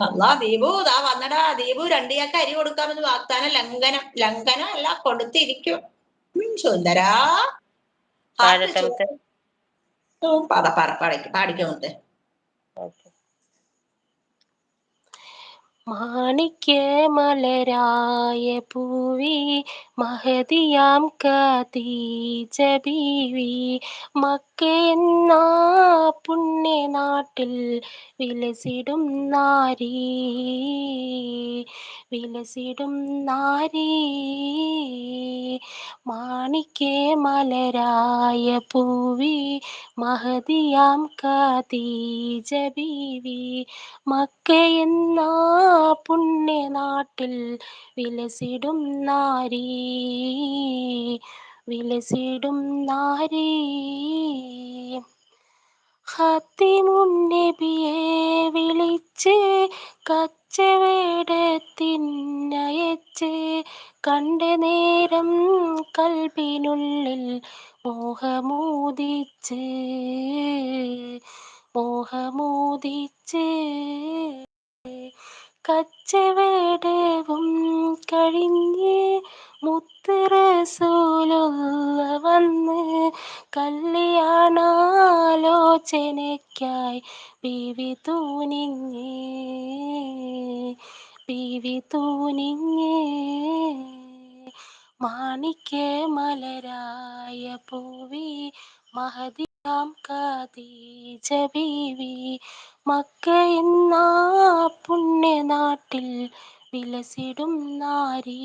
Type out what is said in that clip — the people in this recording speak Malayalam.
അല്ലാ ദീപു ദാ വന്നടാ. ദീപു രണ്ടിയാക്ക് അരി കൊടുക്കാമെന്ന് വാഗ്ദാനം ലംഘനം. ലംഘനം അല്ല, കൊടുത്തിരിക്കും. സുന്ദരാ ഹാർട്ട് പാടട്ടെ മുത്തേ. പാടിക്കോ മുത്തേ. ഓക്കെ. മാണിക്യമലരായ പൂവി മഹതിയാം ഖദീജ ബീവി മക്കയെന്ന പുണ്യനാട്ടിൽ വിലസിടും നാരീ, വിലസിടും നാരീ. മാണിക്യമലരായ പൂവി മഹതിയാം ഖദീജ ബീവി മക്കയെന്ന പുണ്യനാട്ടിൽ വിലസിടും നാരീ, വിലസിടും നാരീ. ഖാത്തിമുന്നബിയെ വിളിച്ച് കച്ചവടത്തിനയച്ച് കണ്ട നേരം കൽബിനുള്ളിൽ മോഹമോദിച്ച്, മോഹമോദിച്ച്. കച്ചവടവും കഴിഞ്ഞ് മുത്ത് റസൂലുള്ള വന്ന് കല്യാണാലോചനയ്ക്കായി ബീവി തൂനിങ്ങ്, ബീവി തൂനിങ്ങ്. മാണിക്യമലരായ പൂവി മഹതിയാം ഖദീജ ബീവി മക്കയെന്ന പുണ്യനാട്ടിൽ വിലസിടും നാരീ.